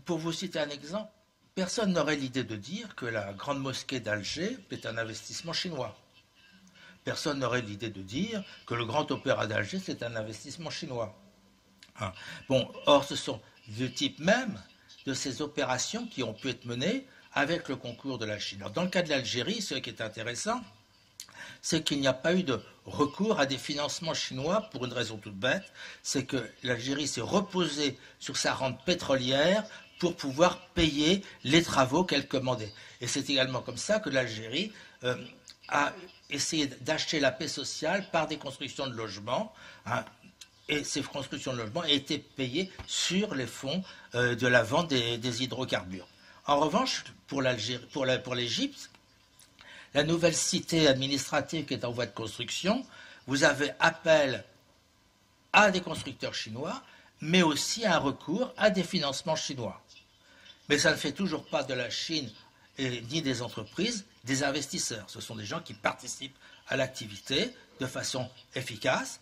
pour vous citer un exemple, personne n'aurait l'idée de dire que la grande mosquée d'Alger est un investissement chinois. Personne n'aurait l'idée de dire que le grand opéra d'Alger, c'est un investissement chinois. Hein. Bon, or, ce sont le type même de ces opérations qui ont pu être menées avec le concours de la Chine. Alors, dans le cas de l'Algérie, ce qui est intéressant, c'est qu'il n'y a pas eu de recours à des financements chinois pour une raison toute bête, c'est que l'Algérie s'est reposée sur sa rente pétrolière pour pouvoir payer les travaux qu'elle commandait. Et c'est également comme ça que l'Algérie a essayé d'acheter la paix sociale par des constructions de logements, hein, et ces constructions de logements étaient payées sur les fonds de la vente des hydrocarbures. En revanche, pour l'Égypte, la nouvelle cité administrative qui est en voie de construction, vous avez appel à des constructeurs chinois, mais aussi un recours à des financements chinois. Mais ça ne fait toujours pas de la Chine ni des entreprises des investisseurs. Ce sont des gens qui participent à l'activité de façon efficace,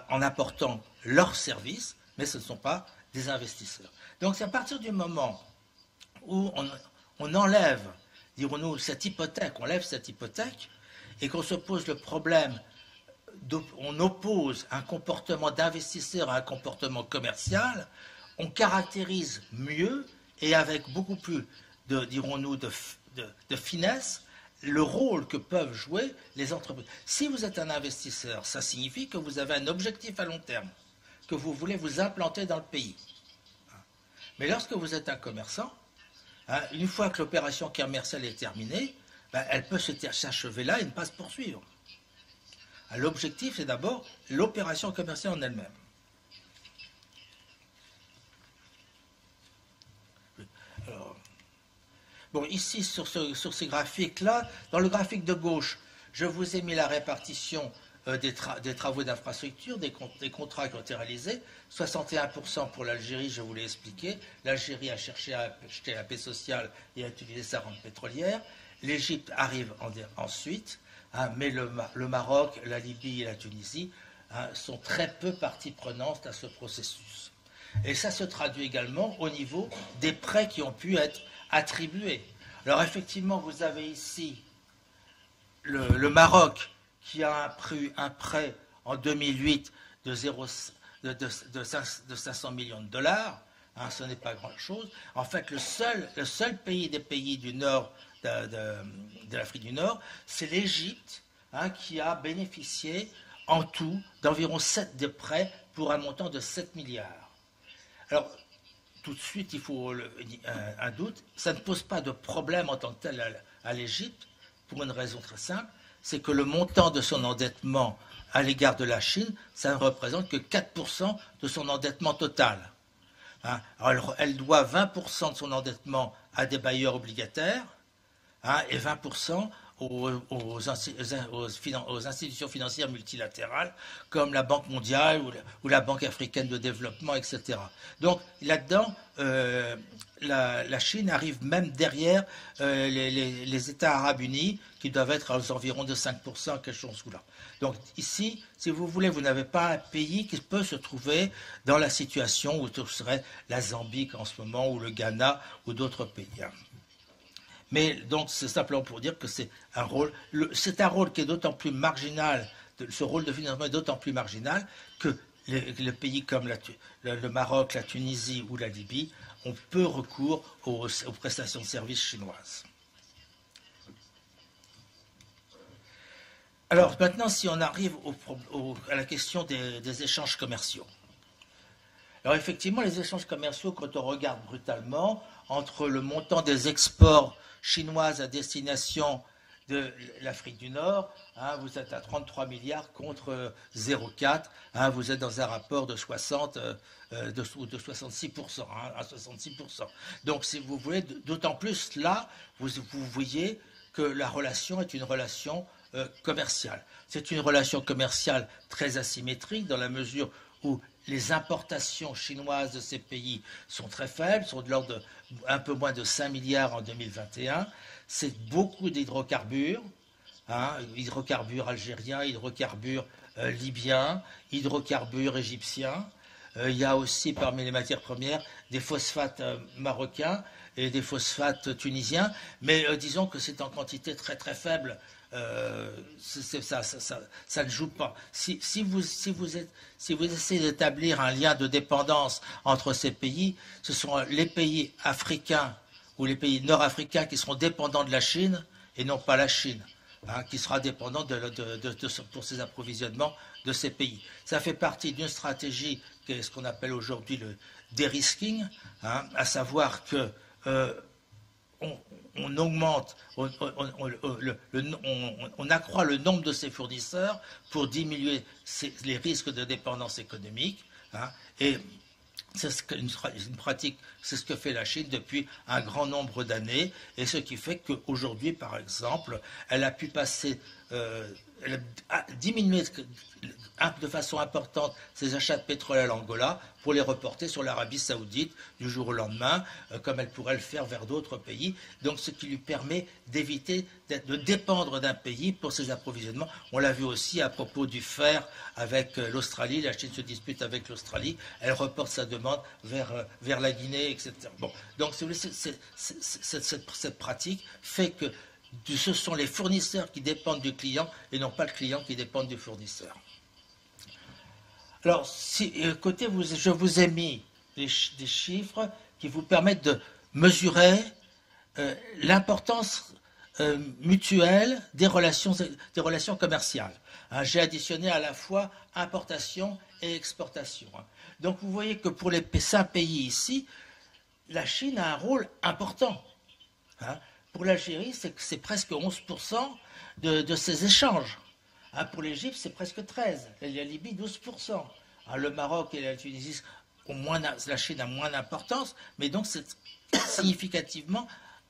en apportant leurs services, mais ce ne sont pas des investisseurs. Donc c'est à partir du moment où on enlève, dirons-nous, cette hypothèque, on lève cette hypothèque, et qu'on se pose le problème, on oppose un comportement d'investisseur à un comportement commercial, on caractérise mieux et avec beaucoup plus de, dirons-nous, de finesse, le rôle que peuvent jouer les entreprises. Si vous êtes un investisseur, ça signifie que vous avez un objectif à long terme, que vous voulez vous implanter dans le pays. Mais lorsque vous êtes un commerçant, une fois que l'opération commerciale est terminée, elle peut s'achever là et ne pas se poursuivre. L'objectif, c'est d'abord l'opération commerciale en elle-même. Bon, ici, sur ces graphiques-là, dans le graphique de gauche, je vous ai mis la répartition des travaux d'infrastructure, des contrats qui ont été réalisés. 61% pour l'Algérie, je vous l'ai expliqué. L'Algérie a cherché à acheter la paix sociale et à utiliser sa rente pétrolière. L'Égypte arrive ensuite, mais le Maroc, la Libye et la Tunisie sont très peu partie prenante à ce processus. Et ça se traduit également au niveau des prêts qui ont pu être attribués. Alors effectivement, vous avez ici le Maroc qui a pris un prêt en 2008 de 500 millions de dollars. Ce n'est pas grand-chose. En fait, le seul pays des pays du nord de l'Afrique du Nord, c'est l'Égypte qui a bénéficié en tout d'environ 7 de prêts pour un montant de 7 milliards. Alors, tout de suite, il faut un doute. Ça ne pose pas de problème en tant que tel à l'Égypte, pour une raison très simple, c'est que le montant de son endettement à l'égard de la Chine, ça ne représente que 4% de son endettement total. Alors, elle doit 20% de son endettement à des bailleurs obligataires et 20% aux institutions financières multilatérales comme la Banque mondiale ou la Banque africaine de développement, etc. Donc là-dedans, la Chine arrive même derrière les États arabes unis qui doivent être aux environs de 5%, quelque chose là. Donc ici, si vous voulez, vous n'avez pas un pays qui peut se trouver dans la situation où ce serait la Zambie en ce moment, ou le Ghana, ou d'autres pays. Mais donc, c'est simplement pour dire que c'est un rôle qui est d'autant plus marginal, ce rôle de financement est d'autant plus marginal que les pays comme le Maroc, la Tunisie ou la Libye ont peu recours aux prestations de services chinoises. Alors maintenant, si on arrive à la question des échanges commerciaux. Alors effectivement, les échanges commerciaux, quand on regarde brutalement, entre le montant des exports chinoises à destination de l'Afrique du Nord, vous êtes à 33 milliards contre 0,4, vous êtes dans un rapport de 60 ou de 66%, à 66%. Donc, si vous voulez, d'autant plus là, vous voyez que la relation est une relation commerciale. C'est une relation commerciale très asymétrique dans la mesure où les importations chinoises de ces pays sont très faibles, sont de l'ordre d'un peu moins de 5 milliards en 2021. C'est beaucoup d'hydrocarbures, hydrocarbures algériens, hydrocarbures libyens, hydrocarbures égyptiens. Il y a aussi parmi les matières premières des phosphates marocains et des phosphates tunisiens, mais disons que c'est en quantité très très faible. Ça ne joue pas. Si vous essayez d'établir un lien de dépendance entre ces pays, ce sont les pays africains ou les pays nord-africains qui seront dépendants de la Chine et non pas la Chine, hein, qui sera dépendant pour ses approvisionnements de ces pays. Ça fait partie d'une stratégie qui est ce qu'on appelle aujourd'hui le dérisking, hein, à savoir que on augmente, on accroît le nombre de ses fournisseurs pour diminuer les risques de dépendance économique, hein, et c'est une pratique, c'est ce que fait la Chine depuis un grand nombre d'années, et ce qui fait qu'aujourd'hui, par exemple, elle a pu passer, elle a diminué de façon importante ses achats de pétrole à l'Angola pour les reporter sur l'Arabie Saoudite du jour au lendemain, comme elle pourrait le faire vers d'autres pays. Donc, ce qui lui permet d'éviter de dépendre d'un pays pour ses approvisionnements. On l'a vu aussi à propos du fer avec l'Australie. La Chine se dispute avec l'Australie. Elle reporte sa demande vers la Guinée, etc. Bon, donc, cette pratique fait que ce sont les fournisseurs qui dépendent du client et non pas le client qui dépend du fournisseur. Alors, je vous ai mis des chiffres qui vous permettent de mesurer l'importance mutuelle des relations commerciales. Hein, j'ai additionné à la fois importation et exportation. Hein. Donc, vous voyez que pour les 5 pays ici, la Chine a un rôle important. Hein. Pour l'Algérie, c'est presque 11% de ses échanges. Hein, pour l'Égypte, c'est presque 13%. La Libye, 12%. Hein, le Maroc et la Tunisie, la Chine a moins d'importance, mais donc c'est significativement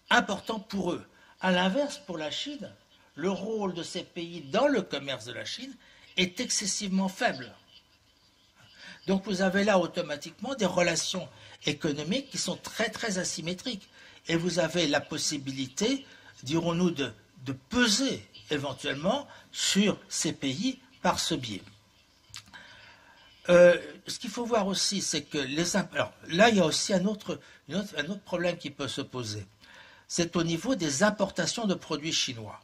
important pour eux. À l'inverse, pour la Chine, le rôle de ces pays dans le commerce de la Chine est excessivement faible. Donc vous avez là automatiquement des relations économiques qui sont très très asymétriques. Et vous avez la possibilité, dirons-nous, de peser éventuellement sur ces pays par ce biais. Ce qu'il faut voir aussi, c'est que alors, là, il y a aussi un autre problème qui peut se poser. C'est au niveau des importations de produits chinois.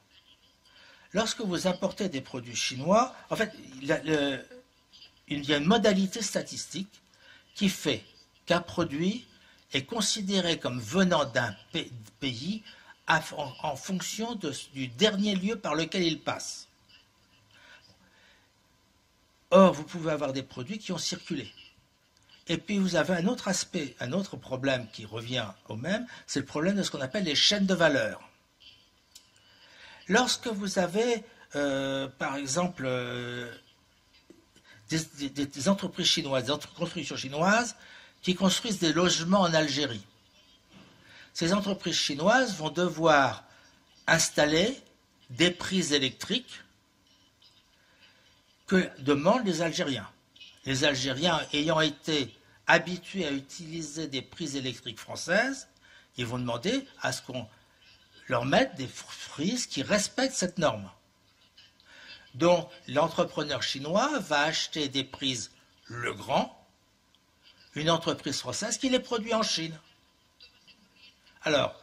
Lorsque vous importez des produits chinois, en fait, il y a une modalité statistique qui fait qu'un produit est considéré comme venant d'un pays en fonction du dernier lieu par lequel il passe. Or, vous pouvez avoir des produits qui ont circulé. Et puis, vous avez un autre aspect, un autre problème qui revient au même, c'est le problème de ce qu'on appelle les chaînes de valeur. Lorsque vous avez, par exemple, des entreprises chinoises, des constructions chinoises qui construisent des logements en Algérie, ces entreprises chinoises vont devoir installer des prises électriques que demandent les Algériens. Les Algériens ayant été habitués à utiliser des prises électriques françaises, ils vont demander à ce qu'on leur mette des prises qui respectent cette norme. Donc l'entrepreneur chinois va acheter des prises Legrand, une entreprise française qui les produit en Chine. Alors,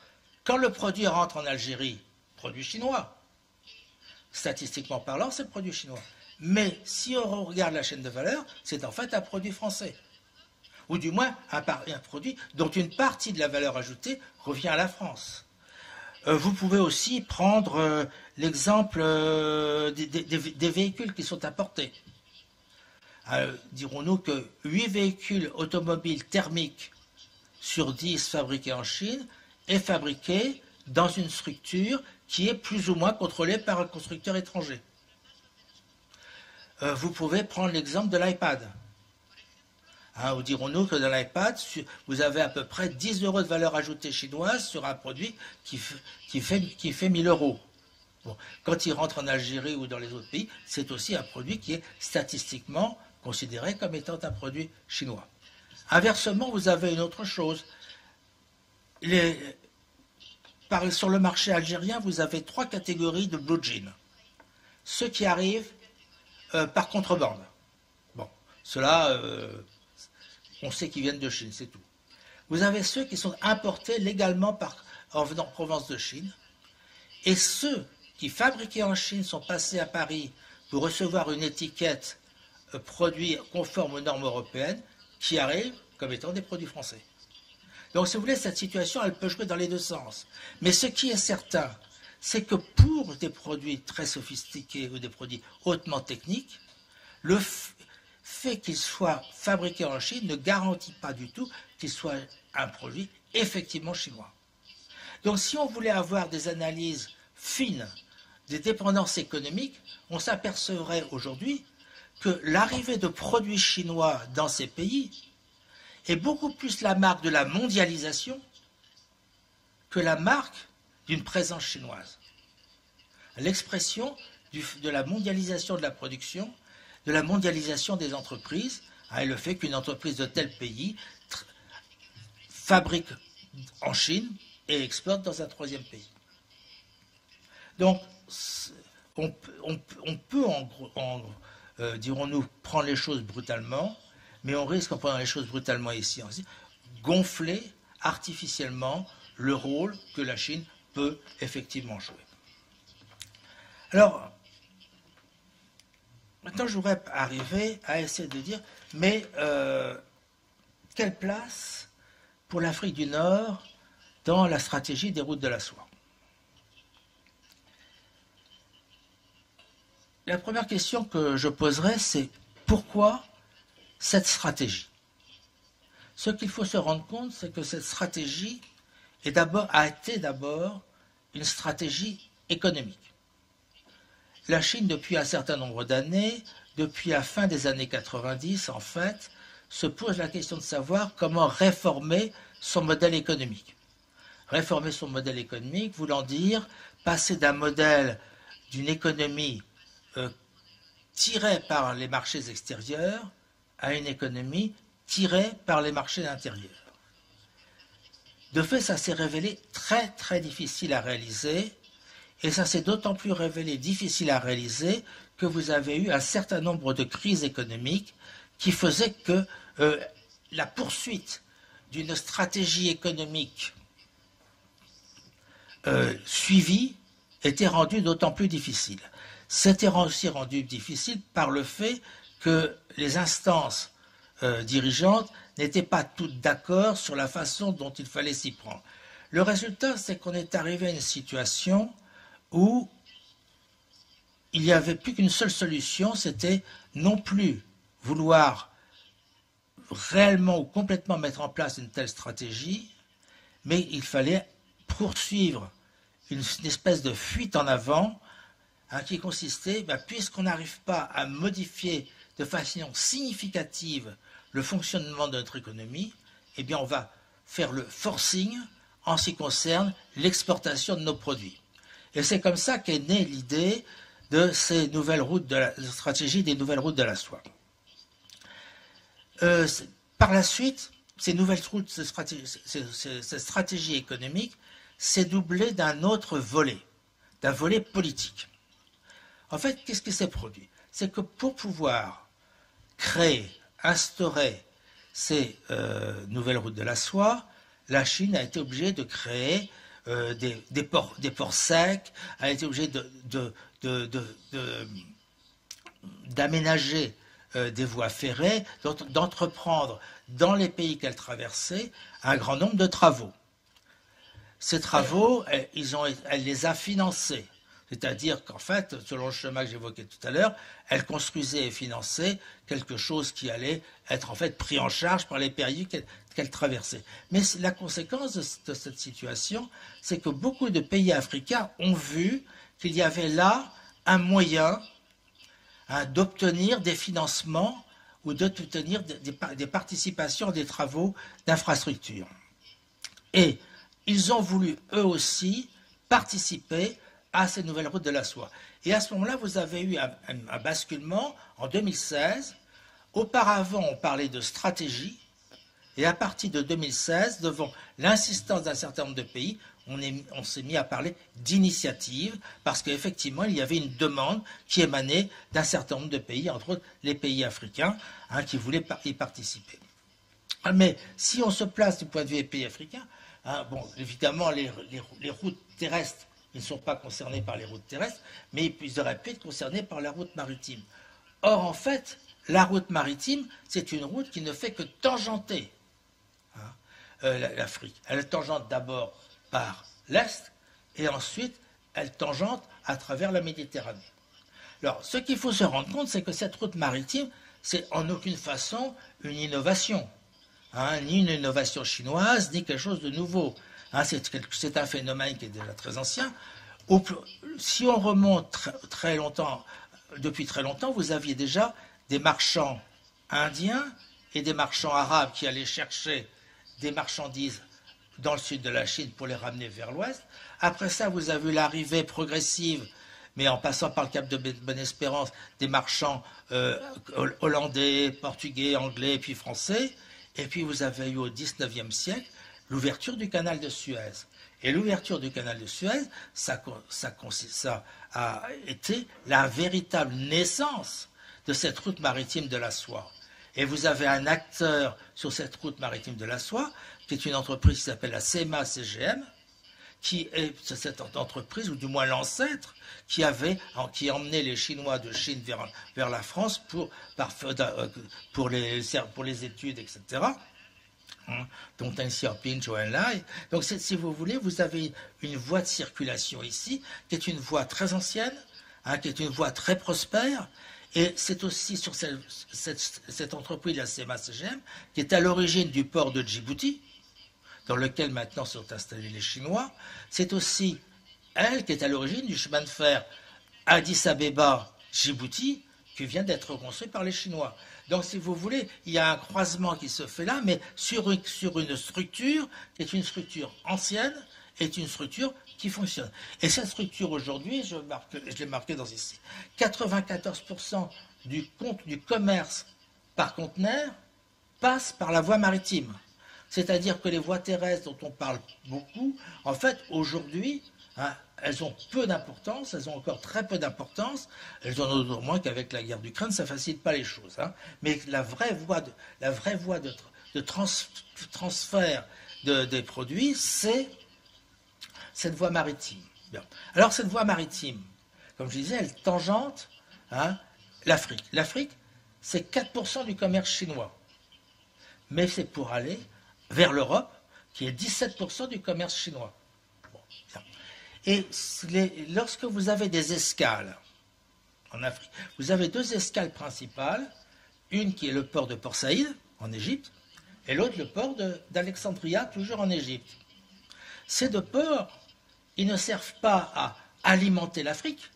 quand le produit rentre en Algérie, produit chinois, statistiquement parlant, c'est le produit chinois. Mais si on regarde la chaîne de valeur, c'est en fait un produit français. Ou du moins un produit dont une partie de la valeur ajoutée revient à la France. Vous pouvez aussi prendre l'exemple des véhicules qui sont importés. Dirons-nous que 8 véhicules automobiles thermiques sur 10 fabriqués en Chine est fabriqué dans une structure qui est plus ou moins contrôlée par un constructeur étranger. Vous pouvez prendre l'exemple de l'iPad. Ou dirons-nous que dans l'iPad, vous avez à peu près 10 € de valeur ajoutée chinoise sur un produit qui fait 1000 €. Bon, quand il rentre en Algérie ou dans les autres pays, c'est aussi un produit qui est statistiquement considéré comme étant un produit chinois. Inversement, vous avez une autre chose. Sur le marché algérien, vous avez 3 catégories de blue jeans. Ceux qui arrivent par contrebande. Bon, ceux-là, on sait qu'ils viennent de Chine, c'est tout. Vous avez ceux qui sont importés légalement en venant en provenance de Chine, et ceux qui, fabriqués en Chine, sont passés à Paris pour recevoir une étiquette produit conforme aux normes européennes, qui arrivent comme étant des produits français. Donc, si vous voulez, cette situation, elle peut jouer dans les deux sens. Mais ce qui est certain, c'est que pour des produits très sophistiqués ou des produits hautement techniques, le fait qu'ils soient fabriqués en Chine ne garantit pas du tout qu'ils soient un produit effectivement chinois. Donc, si on voulait avoir des analyses fines des dépendances économiques, on s'apercevrait aujourd'hui que l'arrivée de produits chinois dans ces pays est beaucoup plus la marque de la mondialisation que la marque d'une présence chinoise. L'expression de la mondialisation de la production, de la mondialisation des entreprises, est le fait qu'une entreprise de tel pays fabrique en Chine et exporte dans un troisième pays. Donc, on peut, dirons-nous, prendre les choses brutalement, mais on risque, en prenant les choses brutalement ici, gonfler artificiellement le rôle que la Chine peut effectivement jouer. Alors, maintenant, je voudrais arriver à essayer de dire, mais quelle place pour l'Afrique du Nord dans la stratégie des routes de la soie? La première question que je poserai, c'est pourquoi cette stratégie? Ce qu'il faut se rendre compte, c'est que cette stratégie a été d'abord une stratégie économique. La Chine, depuis un certain nombre d'années, depuis la fin des années 90, en fait, se pose la question de savoir comment réformer son modèle économique. Réformer son modèle économique voulant dire passer d'un modèle d'une économie tirée par les marchés extérieurs à une économie tirée par les marchés intérieurs. De fait, ça s'est révélé très très difficile à réaliser, et ça s'est d'autant plus révélé difficile à réaliser que vous avez eu un certain nombre de crises économiques qui faisaient que la poursuite d'une stratégie économique suivie était rendue d'autant plus difficile. C'était aussi rendu difficile par le fait que les instances dirigeantes n'étaient pas toutes d'accord sur la façon dont il fallait s'y prendre. Le résultat, c'est qu'on est arrivé à une situation où il n'y avait plus qu'une seule solution, c'était non plus vouloir réellement ou complètement mettre en place une telle stratégie, mais il fallait poursuivre une espèce de fuite en avant qui consistait, puisqu'on n'arrive pas à modifier de façon significative le fonctionnement de notre économie, eh bien on va faire le forcing en ce qui concerne l'exportation de nos produits. Et c'est comme ça qu'est née l'idée de ces nouvelles routes de la stratégie des nouvelles routes de la soie. Par la suite, ces nouvelles routes, cette stratégie économique s'est doublée d'un autre volet, d'un volet politique. En fait, qu'est-ce qui s'est produit? C'est que pour pouvoir créer, instaurer ces nouvelles routes de la soie, la Chine a été obligée de créer des ports secs, a été obligée d'aménager des voies ferrées, d'entreprendre dans les pays qu'elle traversait un grand nombre de travaux. Ces travaux, elle les a financés. C'est-à-dire qu'en fait, selon le schéma que j'évoquais tout à l'heure, elle construisait et finançait quelque chose qui allait être en fait pris en charge par les pays qu'elle traversait. Mais la conséquence de cette situation, c'est que beaucoup de pays africains ont vu qu'il y avait là un moyen d'obtenir des financements ou d'obtenir des participations à des travaux d'infrastructure. Et ils ont voulu, eux aussi, participer à ces nouvelles routes de la soie. Et à ce moment-là, vous avez eu un basculement en 2016. Auparavant, on parlait de stratégie, et à partir de 2016, devant l'insistance d'un certain nombre de pays, on s'est mis à parler d'initiative, parce qu'effectivement, il y avait une demande qui émanait d'un certain nombre de pays, entre autres les pays africains, qui voulaient y participer. Mais si on se place du point de vue des pays africains, hein, bon, évidemment, les routes terrestres, ils ne sont pas concernés par les routes terrestres, mais ils auraient pu être concernés par la route maritime. Or, en fait, la route maritime, c'est une route qui ne fait que tangenter, hein, l'Afrique. Elle tangente d'abord par l'Est, et ensuite, elle tangente à travers la Méditerranée. Alors, ce qu'il faut se rendre compte, c'est que cette route maritime, c'est en aucune façon une innovation. Hein, ni une innovation chinoise, ni quelque chose de nouveau. Hein, c'est un phénomène qui est déjà très ancien. Si on remonte très longtemps, depuis très longtemps, vous aviez déjà des marchands indiens et des marchands arabes qui allaient chercher des marchandises dans le sud de la Chine pour les ramener vers l'ouest. Après ça, vous avez eu l'arrivée progressive, mais en passant par le cap de Bonne-Espérance, des marchands hollandais, portugais, anglais, puis français. Et puis vous avez eu au XIXe siècle l'ouverture du canal de Suez. Et l'ouverture du canal de Suez, ça a été la véritable naissance de cette route maritime de la soie. Et vous avez un acteur sur cette route maritime de la soie, qui est une entreprise qui s'appelle la CMA-CGM, qui est cette entreprise, ou du moins l'ancêtre, qui emmenait les Chinois de Chine vers la France pour les études, etc. Dont Deng Xiaoping, Zhou Enlai. Donc, si vous voulez, vous avez une voie de circulation ici, qui est une voie très ancienne, hein, qui est une voie très prospère, et c'est aussi sur cette entreprise, la CMA-CGM, qui est à l'origine du port de Djibouti, dans lequel maintenant sont installés les Chinois. C'est aussi elle qui est à l'origine du chemin de fer Addis Abeba-Djibouti, qui vient d'être construit par les Chinois. Donc, si vous voulez, il y a un croisement qui se fait là, mais sur une structure qui est une structure ancienne, est une structure qui fonctionne. Et cette structure, aujourd'hui, je l'ai marqué dans ici, 94% du commerce par conteneur passe par la voie maritime. C'est-à-dire que les voies terrestres dont on parle beaucoup, en fait, aujourd'hui, hein, elles ont peu d'importance, elles ont encore très peu d'importance, elles en ont d'autant moins qu'avec la guerre d'Ukraine, ça ne facilite pas les choses. Hein. Mais la vraie voie de transfert des produits, c'est cette voie maritime. Bien. Alors cette voie maritime, comme je disais, elle tangente, hein, l'Afrique. L'Afrique, c'est 4% du commerce chinois. Mais c'est pour aller vers l'Europe, qui est 17% du commerce chinois. Bon, bien. Et lorsque vous avez des escales en Afrique, vous avez deux escales principales, une qui est le port de Port Saïd, en Égypte, et l'autre le port d'Alexandria, toujours en Égypte. Ces deux ports, ils ne servent pas à alimenter l'Afrique,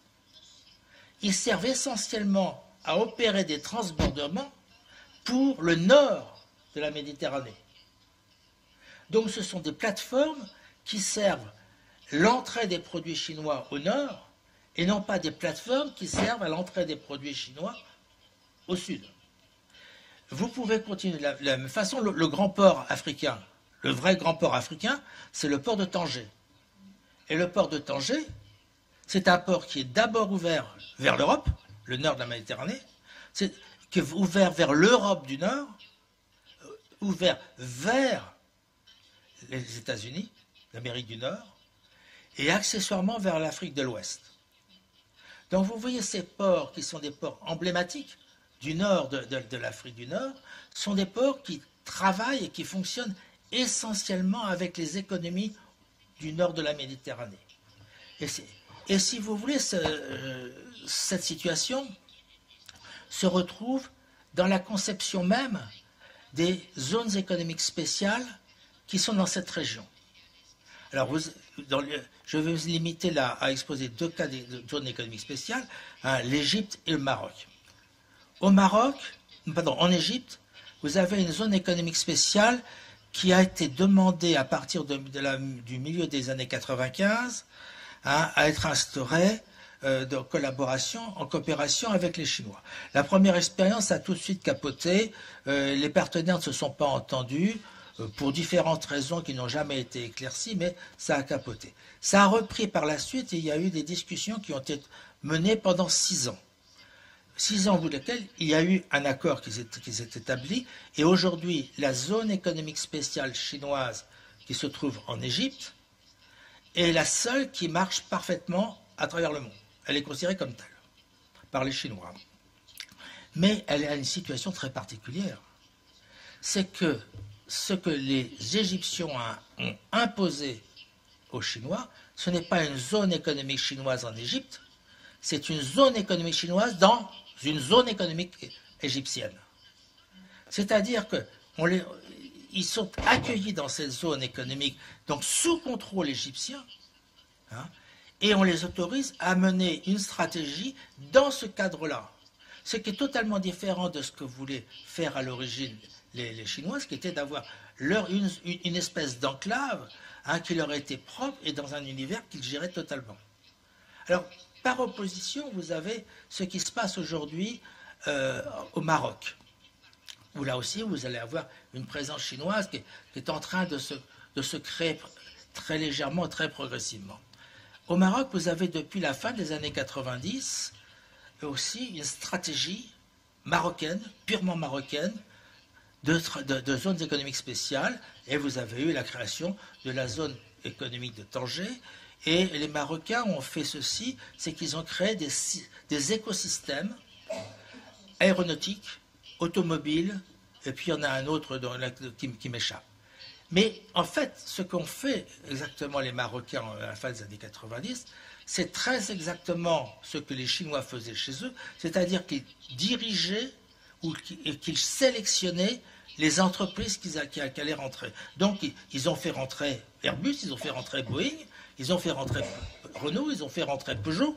ils servent essentiellement à opérer des transbordements pour le nord de la Méditerranée. Donc ce sont des plateformes qui servent l'entrée des produits chinois au nord et non pas des plateformes qui servent à l'entrée des produits chinois au sud. Vous pouvez continuer de la même façon. Le grand port africain, le vrai grand port africain, c'est le port de Tanger. Et le port de Tanger, c'est un port qui est d'abord ouvert vers l'Europe, le nord de la Méditerranée, qui est ouvert vers l'Europe du Nord, ouvert vers les États-Unis, l'Amérique du Nord, et accessoirement vers l'Afrique de l'Ouest. Donc vous voyez ces ports qui sont des ports emblématiques du nord de l'Afrique du Nord, sont des ports qui travaillent et qui fonctionnent essentiellement avec les économies du nord de la Méditerranée. Et si vous voulez, cette situation se retrouve dans la conception même des zones économiques spéciales qui sont dans cette région. Alors, je vais vous limiter là à exposer deux cas de zones économiques spéciales, hein, l'Égypte et le Maroc. En Égypte, vous avez une zone économique spéciale qui a été demandée à partir du milieu des années 95, hein, à être instaurée en coopération avec les Chinois. La première expérience a tout de suite capoté, les partenaires ne se sont pas entendus, pour différentes raisons qui n'ont jamais été éclaircies, mais ça a capoté. Ça a repris par la suite et il y a eu des discussions qui ont été menées pendant 6 ans. 6 ans au bout desquels il y a eu un accord qui s'est établi, et aujourd'hui, la zone économique spéciale chinoise qui se trouve en Égypte est la seule qui marche parfaitement à travers le monde. Elle est considérée comme telle par les Chinois. Mais elle a une situation très particulière. C'est que ce que les Égyptiens ont imposé aux Chinois, ce n'est pas une zone économique chinoise en Égypte, c'est une zone économique chinoise dans une zone économique égyptienne. C'est-à-dire qu'ils sont accueillis dans cette zone économique, donc sous contrôle égyptien, hein, et on les autorise à mener une stratégie dans ce cadre-là. Ce qui est totalement différent de ce que voulaient faire à l'origine les Chinois, qui était d'avoir une espèce d'enclave, hein, qui leur était propre et dans un univers qu'ils géraient totalement. Alors, par opposition, vous avez ce qui se passe aujourd'hui au Maroc, où là aussi, vous allez avoir une présence chinoise qui est en train de se créer très légèrement, très progressivement. Au Maroc, vous avez depuis la fin des années 90 aussi une stratégie marocaine, purement marocaine, de zones économiques spéciales, et vous avez eu la création de la zone économique de Tanger. Et les Marocains ont fait ceci, c'est qu'ils ont créé des écosystèmes aéronautiques, automobiles, et puis il y en a un autre qui m'échappe. Mais en fait, ce qu'ont fait exactement les Marocains à la fin des années 90, c'est très exactement ce que les Chinois faisaient chez eux, c'est-à-dire qu'ils dirigeaient et qu'ils sélectionnaient les entreprises qui allaient rentrer. Donc, ils ont fait rentrer Airbus, ils ont fait rentrer Boeing, ils ont fait rentrer Renault, ils ont fait rentrer Peugeot.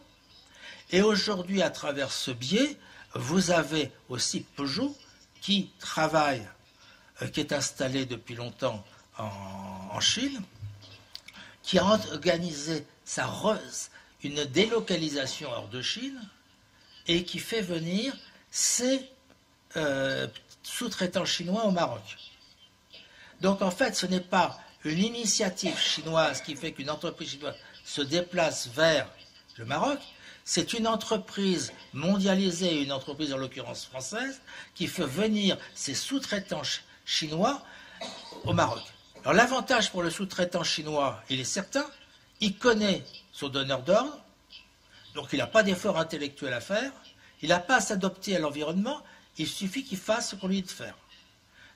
Et aujourd'hui, à travers ce biais, vous avez aussi Peugeot qui travaille, qui est installé depuis longtemps en Chine, qui a organisé une délocalisation hors de Chine et qui fait venir ses sous-traitants chinois au Maroc. Donc en fait, ce n'est pas une initiative chinoise qui fait qu'une entreprise chinoise se déplace vers le Maroc, c'est une entreprise mondialisée, une entreprise en l'occurrence française, qui fait venir ses sous-traitants chinois au Maroc. Alors l'avantage pour le sous-traitant chinois, il est certain, il connaît son donneur d'ordre, donc il n'a pas d'effort intellectuel à faire, il n'a pas à s'adapter à l'environnement, il suffit qu'il fasse ce qu'on lui dit de faire.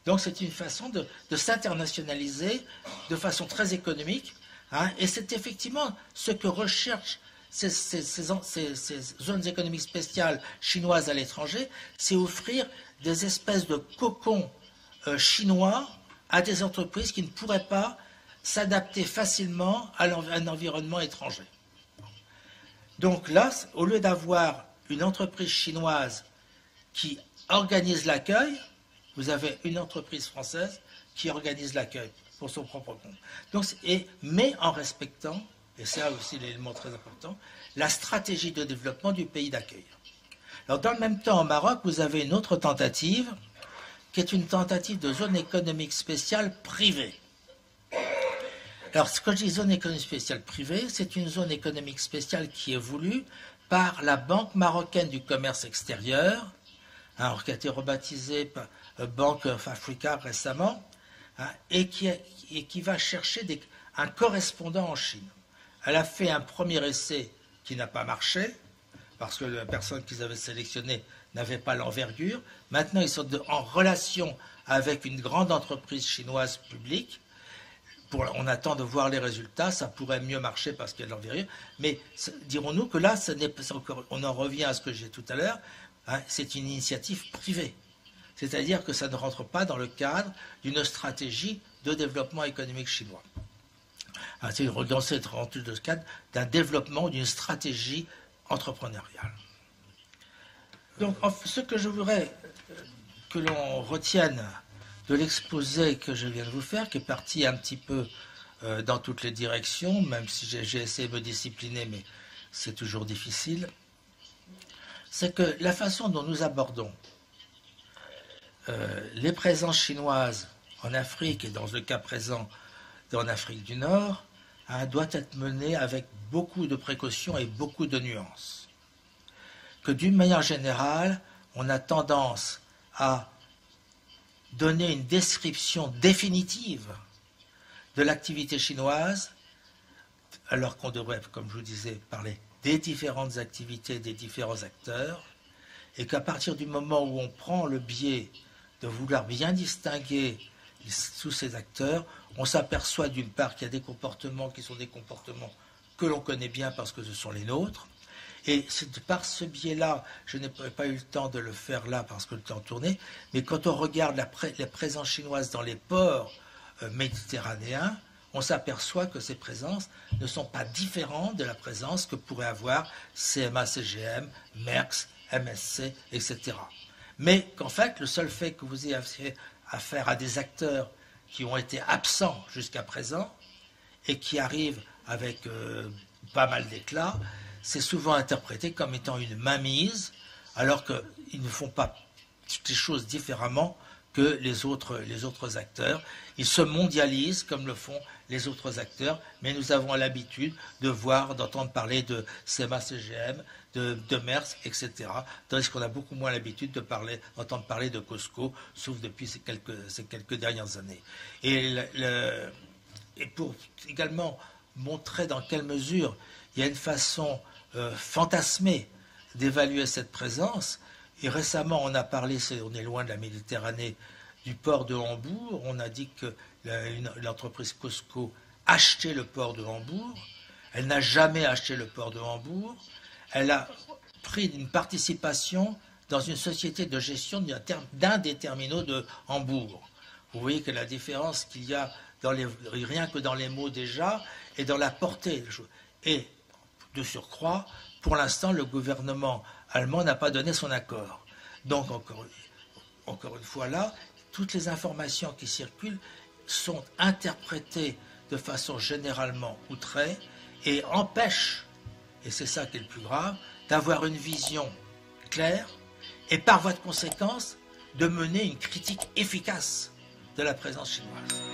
Donc c'est une façon de s'internationaliser de façon très économique, hein, et c'est effectivement ce que recherchent ces zones économiques spéciales chinoises à l'étranger, c'est offrir des espèces de cocons chinois à des entreprises qui ne pourraient pas s'adapter facilement à un environnement étranger. Donc là, au lieu d'avoir une entreprise chinoise qui organise l'accueil, vous avez une entreprise française qui organise l'accueil pour son propre compte. Donc, mais en respectant, et c'est là aussi l'élément très important, la stratégie de développement du pays d'accueil. Alors dans le même temps, au Maroc, vous avez une autre tentative, qui est une tentative de zone économique spéciale privée. Alors, ce que je dis zone économique spéciale privée, c'est une zone économique spéciale qui est voulue par la Banque marocaine du commerce extérieur, hein, qui a été rebaptisée par Banque of Africa récemment, hein, et qui va chercher un correspondant en Chine. Elle a fait un premier essai qui n'a pas marché, parce que la personne qu'ils avaient sélectionnée n'avait pas l'envergure. Maintenant, ils sont en relation avec une grande entreprise chinoise publique. On attend de voir les résultats, ça pourrait mieux marcher parce qu'il y a de l'envergure, mais dirons-nous que là, on en revient à ce que j'ai tout à l'heure, hein, c'est une initiative privée. C'est-à-dire que ça ne rentre pas dans le cadre d'une stratégie de développement économique chinois. Hein, c'est dans cette rentre de cadre d'un développement, d'une stratégie entrepreneuriale. Donc, ce que je voudrais que l'on retienne de l'exposé que je viens de vous faire, qui est parti un petit peu dans toutes les directions, même si j'ai essayé de me discipliner, mais c'est toujours difficile, c'est que la façon dont nous abordons les présences chinoises en Afrique, et dans le cas présent en Afrique du Nord, hein, doit être menée avec beaucoup de précautions et beaucoup de nuances. que d'une manière générale, on a tendance à donner une description définitive de l'activité chinoise, alors qu'on devrait, comme je vous disais, parler des différentes activités des différents acteurs, et qu'à partir du moment où on prend le biais de vouloir bien distinguer tous ces acteurs, on s'aperçoit d'une part qu'il y a des comportements qui sont des comportements que l'on connaît bien parce que ce sont les nôtres, et c'est par ce biais-là, je n'ai pas eu le temps de le faire là parce que le temps tournait, mais quand on regarde la présence chinoise dans les ports méditerranéens, on s'aperçoit que ces présences ne sont pas différentes de la présence que pourrait avoir CMA, CGM, Maersk, MSC, etc. Mais qu'en fait, le seul fait que vous ayez affaire à des acteurs qui ont été absents jusqu'à présent et qui arrivent avec pas mal d'éclat, c'est souvent interprété comme étant une mainmise, alors qu'ils ne font pas toutes les choses différemment que les autres acteurs. Ils se mondialisent comme le font les autres acteurs, mais nous avons l'habitude de voir, d'entendre parler de CMA, CGM, de Maersk, etc. Tandis qu'on a beaucoup moins l'habitude d'entendre parler de COSCO, sauf depuis ces quelques dernières années. Et pour également montrer dans quelle mesure il y a une façon fantasmée d'évaluer cette présence, et récemment on a parlé, on est loin de la Méditerranée, du port de Hambourg. On a dit que l'entreprise COSCO achetait le port de Hambourg. Elle n'a jamais acheté le port de Hambourg. Elle a pris une participation dans une société de gestion d'un des terminaux de Hambourg. Vous voyez que la différence qu'il y a rien que dans les mots déjà et dans la portée. Et de surcroît, pour l'instant, le gouvernement allemand n'a pas donné son accord. Donc, encore une fois là, toutes les informations qui circulent sont interprétées de façon généralement outrée et empêchent, et c'est ça qui est le plus grave, d'avoir une vision claire et par voie de conséquence de mener une critique efficace de la présence chinoise.